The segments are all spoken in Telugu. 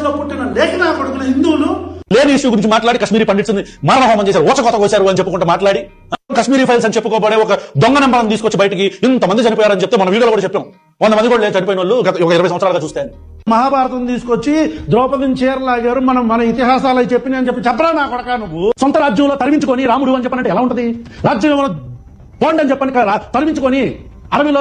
ఆంధ్రప్రదేశ్ లో పుట్టిన లేఖనా కొడుకులు హిందువులు లేని ఇష్యూ గురించి మాట్లాడి కశ్మీరీ పండిట్స్ మారణహోమం చేశారు, ఓచకొత కోశారు అని చెప్పుకుంటూ మాట్లాడి కశ్మీరీ ఫైల్స్ అని చెప్పుకోబడే ఒక దొంగ నెంబర్ని తీసుకొచ్చి బయటికి ఇంతమంది చనిపోయారని చెప్తే మన వీడియోలో కూడా చెప్పాం. 100 మంది కూడా లేదు చనిపోయిన వాళ్ళు గత 20 సంవత్సరాలుగా చూస్తే. మహాభారతం తీసుకొచ్చి ద్రౌపదిని చీరలాగారు, మన ఇతిహాసాలు చెప్పిన అని చెప్పరా నా కొడక నువ్వు. సొంత రాజ్యంలో తరిమించుకొని రాముడు అని చెప్పనంటే ఎలా ఉంటది? రాజ్యంలో పోండి అని చెప్పని తరిమించుకొని అడవిలో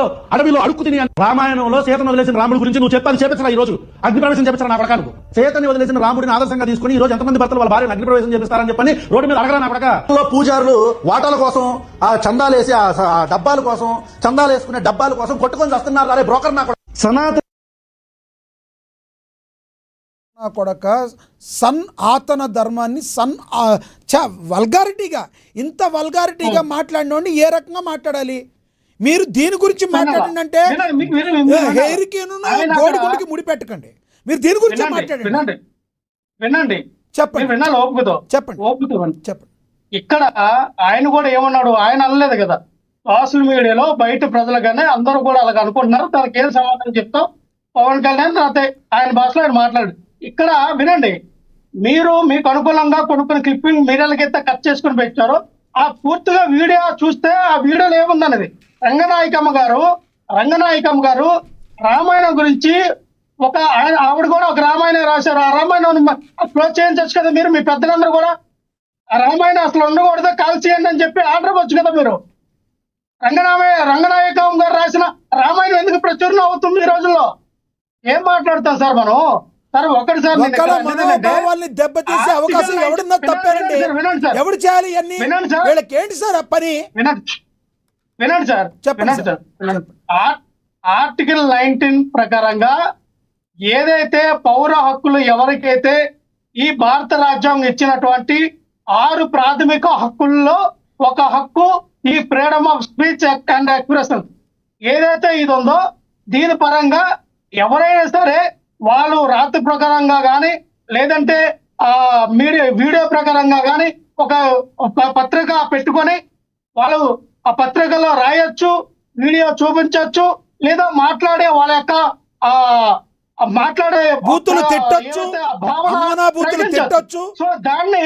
అడుక్కు తిని రామాయణంలో సీతను వదిలేసిన రాముడి గురించి నువ్వు చెప్పాను చేపించరా ఈ రోజు అగ్నిప్రవేశం చేపించరా నా కొడక నువ్వు. సీతని వదిలేసిన రాముడిని ఆదర్శంగా తీసుకుని ఈ రోజు ఎంతమంది భర్తలు వాళ్ళ భార్యను అగ్నిప్రవేశం చేపిస్తారని చెప్పని రోడ్డు మీద అడగరా నా కొడక. పూజారులు వాటాల కోసం ఆ చందాలేసి ఆ డబ్బాల కోసం చందాలు వేసుకునే డబ్బాల కోసం కొట్టుకొని వస్తున్నారు. అరే బ్రోకర్ నా కొడక. సనాతన కొడక సన్ ఆతన ధర్మాన్ని వల్గారిటీగా ఇంత వల్గారిటీగా మాట్లాడినోడిని ఏ రకంగా మాట్లాడాలి? మీరు దీని గురించి మాట్లాడండి, హెయిర్కి గోడిగుండికి ముడి పెట్టకండి. మీరు దీని గురించి మాట్లాడండి. వినండి, చెప్పండి. చెప్పండి. ఇక్కడ ఆయన కూడా ఏమన్నాడు, ఆయన అనలేదు కదా. సోషల్ మీడియాలో బయట ప్రజలుగానే అందరూ కూడా అలాగ అనుకుంటున్నారు. తనకి ఏం సమాధానం చెప్తాం పవన్ కళ్యాణ్ రాతే ఆయన భాషలో ఆయన మాట్లాడు. ఇక్కడ వినండి, మీరు మీకు అనుకూలంగా కొనుక్కున్న క్లిప్పింగ్ మీడియాలకైతే కట్ చేసుకుని పెట్టారు. ఆ పూర్తిగా వీడియో చూస్తే ఆ వీడియోలో ఏముందన్నది రంగనాయకమ్మ గారు రామాయణం గురించి ఆవిడ కూడా ఒక రామాయణం రాశారు. ఆ రామాయణం క్లోజ్ చేయించచ్చు కదా మీరు. మీ పెద్దలందరూ కూడా ఆ రామాయణం అసలు ఉండకూడదు, కాల్ చేయండి అని చెప్పి ఆర్డర్ వచ్చు కదా మీరు. రంగనాయకమ్మ గారు రాసిన రామాయణం ఎందుకు ప్రచురణ అవుతుంది ఈ రోజుల్లో? ఏం మాట్లాడతాం సార్ మనం? సార్ ఒకటి సార్ దెబ్బతీసే అవకాశం ఎవడున్నా తప్పారండి. ఎవడు చేయాలి అన్ని? వీళ్ళకి ఏంటి సార్ ఆ పని? వినండి సార్, ఆర్టికల్ 19 ప్రకారంగా ఏదైతే పౌర హక్కులు ఎవరికైతే ఈ భారత రాజ్యాంగం ఇచ్చినటువంటి 6 ప్రాథమిక హక్కుల్లో ఒక హక్కు ఈ freedom of speech and expression ఏదైతే ఇది ఉందో, దీని పరంగా ఎవరైనా సరే వాళ్ళు రాత్రి ప్రకారంగా కానీ లేదంటే వీడియో ప్రకారంగా కానీ ఒక పత్రిక పెట్టుకొని వాళ్ళు ఆ పత్రికలో రాయొచ్చు, వీడియో చూపించవచ్చు, లేదా మాట్లాడే వాళ్ళ యొక్క మాట్లాడే బూతులు తిట్టొచ్చు, అమ్మనా బూతులు తిట్టొచ్చు. సో దాన్ని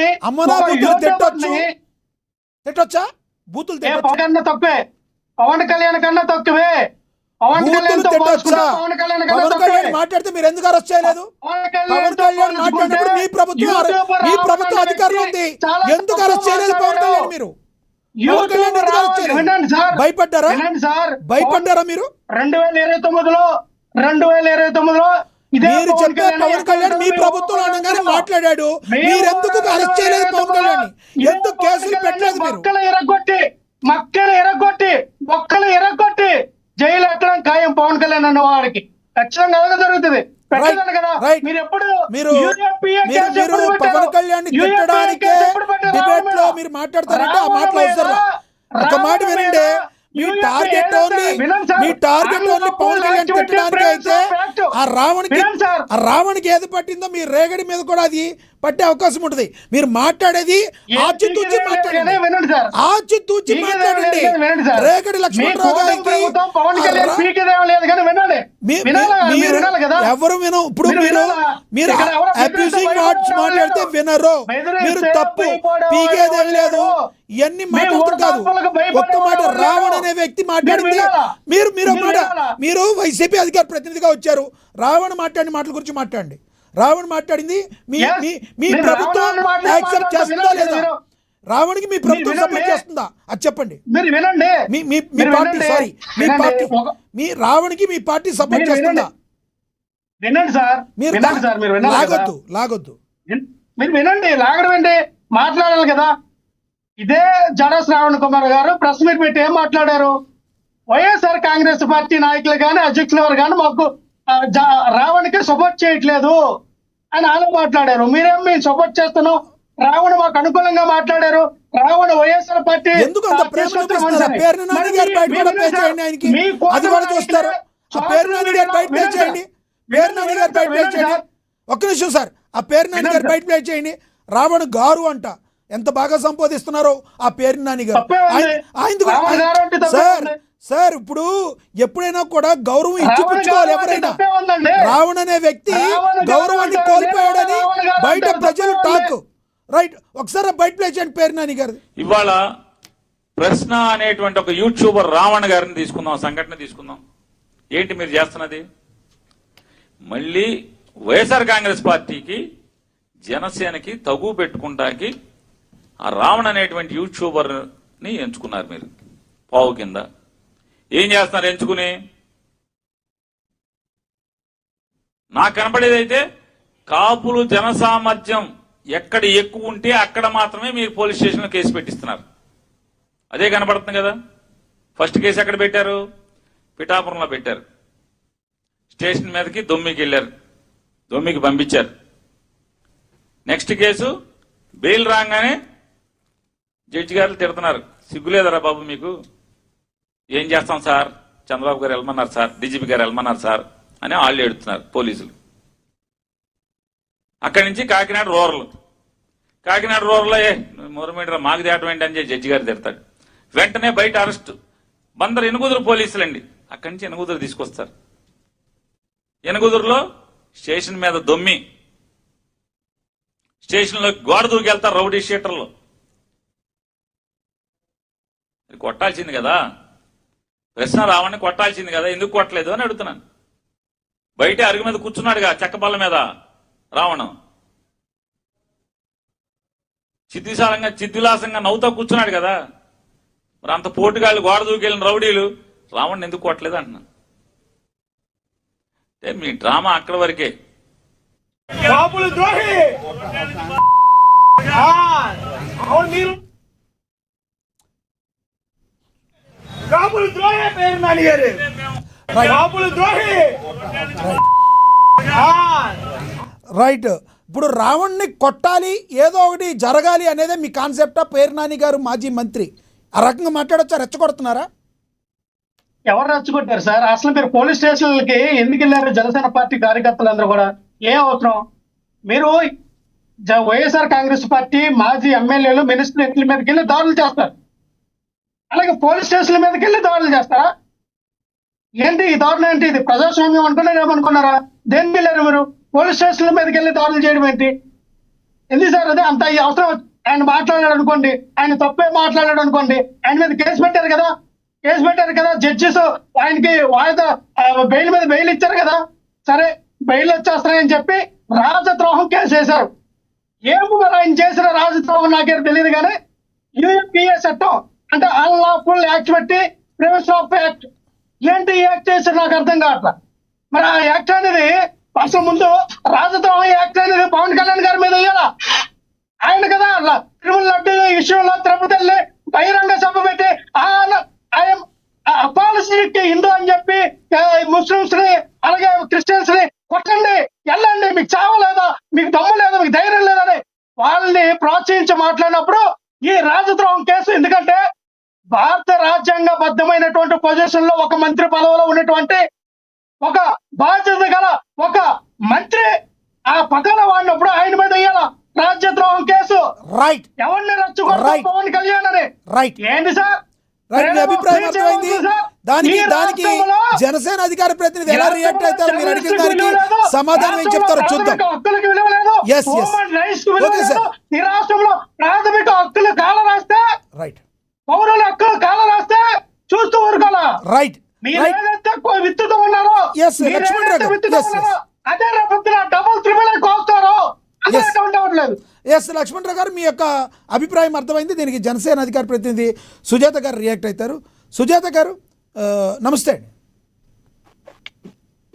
తిట్టొచ్చా? బూతులు కన్నా తప్పే, పవన్ కళ్యాణ్ కన్నా తక్కువే. పవన్ కళ్యాణ్ మాట్లాడితే మీరు ఎందుకు అరెస్ట్ చేయలేదు? పవన్ కళ్యాణ్ మాట్లాడినప్పుడు మీ ప్రభుత్వం అధికారులు ఉంది, ఎందుకు అరెస్ట్ చేయలేదు పవన్ కళ్యాణ్? మీరు భయపడ్డారా? మీరు 2029లో మీరు చెప్పే పవన్ కళ్యాణ్ మీ ప్రభుత్వం అనగానే మాట్లాడాడు, మీరెందుకు అరెస్ట్ చేయలేదు పవన్ కళ్యాణ్? ఎందుకు కేసులు పెట్టలేదు? మీరు మొక్కలు ఎరగొట్టి జైలు ఎట్టడం ఖాయం పవన్ కళ్యాణ్ అన్న వాడికి ఖచ్చితంగా అలాగే జరుగుతుంది. మీరు పవన్ కళ్యాణ్ తిట్టడానికే డిబేట్ లో మీరు మాట్లాడతారంటే ఆ మాటలు అవసరం. ఒక మాట వినండి, మీ టార్గెట్ ఓన్లీ పవన్ కళ్యాణ్ తిట్టడానికి అయితే ఆ రావణ్కి ఏది పట్టిందో మీ రేగడి మీద కూడా అది పట్టే అవకాశం ఉంటుంది. మీరు మాట్లాడేది ఆచితూచి మాట్లాడండి. రేగడి లక్ష్మణరావు గారికి ఎవరు వినం. ఇప్పుడు మీరు అబ్యూజింగ్ వర్డ్స్ మాట్లాడితే వినరు. మీరు తప్పు పీకేదేం లేదు, ఇవన్నీ మాట్లాడుతూ కాదు. ఒక్క మాట రావణ్ అనే వ్యక్తి మాట్లాడింది, మీరు వైసీపీ అధికార ప్రతినిధిగా వచ్చారు, రావణ్ మాట్లాడిన మాటల గురించి మాట్లాడండి. రావణ్ మాట్లాడింది మీ ప్రభుత్వం యాక్సెప్ట్ చేస్తుందా లేదా? రావణ్కి మీ ప్రభుత్వం సపోర్ట్ చేస్తుందా అది చెప్పండి. మీ పార్టీ మీ రావణ్కి మీ పార్టీ సపోర్ట్ చేస్తుందా? మీరు లాగొద్దు, మీరు వినండి, లాగడం ఏంటి? మాట్లాడాలి కదా. ఇదే జడా శ్రావణ్ కుమార్ గారు ప్రెస్ మీట్ పెట్టి ఏం మాట్లాడారు? వైఎస్ఆర్ కాంగ్రెస్ పార్టీ నాయకులు కానీ అధ్యక్షులు ఎవరు కానీ మాకు రావణ్కి సపోర్ట్ చేయట్లేదు అని ఆయన మాట్లాడారు. మేము సపోర్ట్ చేస్తున్నాం, రావణ్ మాకు అనుకూలంగా మాట్లాడారు. రావణ్ వైఎస్ఆర్ పార్టీ ఒక్క నిమిషం సార్, ఆ పేరు నాని గారు బయట ప్లే చేయండి. రావణ్ గారు అంట ఎంత బాగా సంబోధిస్తున్నారో ఆ పేరు నాని గారు. సార్ ఇప్పుడు ఎప్పుడైనా కూడా గౌరవం ఇచ్చిపుచ్చుకోవాలి. ఎవరైనా రావణ్ అనే వ్యక్తి గౌరవాన్ని కోల్పోయాడు బయట ప్రజలు టాక్. రైట్, ఒకసారి బయట ప్లే చేయండి పేరు నాని గారిది. ఇవాళ ప్రశ్న అనేటువంటి ఒక యూట్యూబర్ రావణ గారిని తీసుకుందాం, సంఘటన తీసుకుందాం. ఏంటి మీరు చేస్తున్నది? మళ్ళీ వైఎస్ఆర్ కాంగ్రెస్ పార్టీకి జనసేనకి తగు పెట్టుకుంటాకి ఆ రావణ అనేటువంటి యూట్యూబర్ ని ఎంచుకున్నారు మీరు పావు కింద. ఏం చేస్తున్నారు ఎంచుకుని? నాకు కనపడేదైతే కాపులు జనసామర్థ్యం ఎక్కడ ఎక్కువ ఉంటే అక్కడ మాత్రమే మీరు పోలీస్ స్టేషన్లో కేసు పెట్టిస్తున్నారు. అదే కనపడుతుంది కదా. ఫస్ట్ కేసు ఎక్కడ పెట్టారు? పిఠాపురంలో పెట్టారు. స్టేషన్ మీదకి దొమ్మికి వెళ్ళారు, దొమ్మికి పంపించారు. నెక్స్ట్ కేసు బెయిల్ రాగానే జడ్జి గారు తిడుతున్నారు, సిగ్గులేదరా బాబు మీకు, ఏం చేస్తాం సార్, చంద్రబాబు గారు వెళ్ళమన్నారు సార్, డీజీపీ గారు వెళ్ళమన్నారు సార్ అని వాళ్ళు ఎడుతున్నారు పోలీసులు. అక్కడి నుంచి కాకినాడ రూరల్ మొరమీడరా మాకు తేటం ఏంటి అని జడ్జి గారు తిడతాడు. వెంటనే బయట అరెస్ట్. బందరు ఎనుగుదురు పోలీసులండి, అక్కడి నుంచి ఎనుగుదురు తీసుకొస్తారు. ఎనుగుదురులో స్టేషన్ మీద దొమ్మి, స్టేషన్లో గోడ దూకెళ్తారు రౌడీ షీటర్లు. కొట్టాల్సింది కదా, ప్రశ్న రావణ్ణి కొట్టాల్సింది కదా, ఎందుకు కొట్టలేదు అని అడుగుతున్నాను. బయట అరుగు మీద కూర్చున్నాడుగా, చెక్క బల్ల మీద రావణం చిద్విలాసంగా నవ్వుతా కూర్చున్నాడు కదా. మరి అంత పోటుగాళ్ళు గోడ దూకెళ్ళిన రౌడీలు రావణ్ణి ఎందుకు కొట్టలేదు అంటున్నాను. అంటే మీ డ్రామా అక్కడి వరకే. రైట్, ఇప్పుడు రావణ్ణి కొట్టాలి, ఏదో ఒకటి జరగాలి అనేదే మీ కాన్సెప్టా? పేరు నాని గారు మాజీ మంత్రి ఆ రకంగా మాట్లాడొచ్చా? రెచ్చగొడుతున్నారా? ఎవరు రెచ్చగొట్టారు సార్? అసలు మీరు పోలీస్ స్టేషన్లకి ఎందుకు వెళ్ళారు? జనసేన పార్టీ కార్యకర్తలందరూ కూడా ఏం అవసరం? మీరు వైఎస్ఆర్ కాంగ్రెస్ పార్టీ మాజీ ఎమ్మెల్యేలు మినిస్టర్ ఇంట్ల మీదకి వెళ్ళి దాడులు చేస్తారు, అలాగే పోలీస్ స్టేషన్ల మీదకి వెళ్ళి దాడులు చేస్తారా? ఏంటి ఈ దారుణం? ఏంటి ఇది? ప్రజాస్వామ్యం అనుకున్నారా ఏమనుకున్నారా? దేనికి వెళ్ళారు మీరు? పోలీస్ స్టేషన్ల మీదకి వెళ్ళి దాడులు చేయడం ఏంటి? ఎందుకు సార్ అది అంత ఈ అవసరం? ఆయన మాట్లాడాడు అనుకోండి, ఆయన తప్పే మాట్లాడాడు అనుకోండి, ఆయన మీద కేసు పెట్టారు కదా జడ్జిస్, ఆయనకి వాయిదా బెయిల్ మీద బెయిల్ ఇచ్చారు కదా. సరే బెయిల్ వచ్చేస్తారని చెప్పి రాజద్రోహం కేసు వేశారు. ఏమో మరి ఆయన చేసిన రాజద్రోహం నాకేం తెలియదు, కానీ యూపీఏ చట్టం అంటే అన్లాఫుల్ యాక్ట్ పెట్టి ప్రివెన్షన్ ఆఫ్ యాక్ట్, ఏంటి యాక్ట్ చేశారు నాకు అర్థం కావట్లా. మరి ఆ యాక్ట్ అనేది అసలు ముందు రాజద్రోహం యాక్ట్ అనేది పవన్ కళ్యాణ్ గారి మీద వేయాలా? ఆయన కదా తిరుమల లడ్డు విషయంలో తిరుపతి బహిరంగ సభ పెట్టి అపాలసిటీ హిందూ అని చెప్పి ముస్లింస్ ని అలాగే క్రిస్టియన్స్ ని కొట్టండి, వెళ్ళండి, మీకు చావలేదా, మీకు దమ్ము లేదా, మీకు ధైర్యం లేదని వాళ్ళని ప్రోత్సహించి మాట్లాడినప్పుడు ఈ రాజద్రోహం కేసు. ఎందుకంటే భారత రాజ్యాంగ బద్దమైనటువంటి పొజిషన్ లో ఒక మంత్రి పదవిలో ఉన్నటువంటి ఒక బాధ్యత గల ఒక మంత్రి ఆ పక్కన వాడినప్పుడు ఆయన మీద వేయాల రాజ్యద్రోహం కేసు. రైట్, ఎవరిని రచ్చుకుంటారు? పవన్ కళ్యాణ్ అని. రైట్, ఏంటి సార్ మీ అభిప్రాయం అర్థమైంది. దానికి జనసేన అధికార ప్రతినిధి ఎలా రియాక్ట్ అవుతారు? మీరు అడిగిన దానికి సమాధానం ఏం చెప్తారో చూద్దాం. హక్కులకు విలువ లేదు, ఈ రాష్ట్రంలో ప్రాథమిక హక్కులు కాల రాస్తే, రైట్, పౌరుల హక్కులు కాల రాస్తే చూస్తూ ఊరుకోవాలా? రైట్, మీరేదైతే విత్తుతూ ఉన్నారో అదే రేపు డబుల్ త్రిబుల్ కోస్తారో ఉండవట్లేదు. ఎస్ లక్ష్మణరావు గారు, మీ యొక్క అభిప్రాయం అర్థమైంది. దీనికి జనసేన అధికార ప్రతినిధి సుజాత గారు రియాక్ట్ అవుతారు. సుజాత గారు నమస్తే అండి.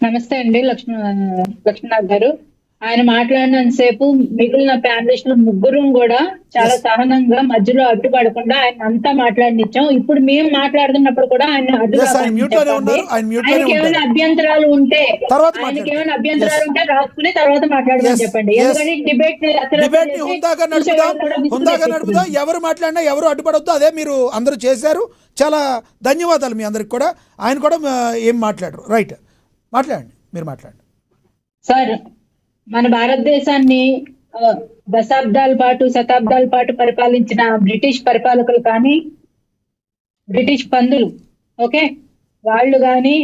నమస్తే అండి లక్ష్మణరావు గారు. ఆయన మాట్లాడినంతసేపు మిగిలిన ప్యానలిస్టులు ముగ్గురు కూడా చాలా సహనంగా మధ్యలో అడ్డుపడకుండా ఆయన అంతా మాట్లాడినిచ్చాం. ఇప్పుడు మేము మాట్లాడుతున్నప్పుడు కూడా ఆయన ఏమైనా అభ్యంతరాలు ఉంటే రాసుకుని తర్వాత మాట్లాడమని చెప్పండి. ఎందుకంటే డిబేట్ నడుపుదాం, ఎవరు మాట్లాడినా ఎవరు అడ్డుపడవద్దు. అదే మీరు అందరూ చేశారు, చాలా ధన్యవాదాలు మీ అందరికి కూడా. ఆయన కూడా ఏం మాట్లాడరు. రైట్, మాట్లాడండి, మీరు మాట్లాడండి సార్. మన భారతదేశాన్ని శతాబ్దాల పాటు పరిపాలించిన బ్రిటిష్ పరిపాలకులు కానీ, బ్రిటిష్ పందులు ఓకే వాళ్ళు కానీ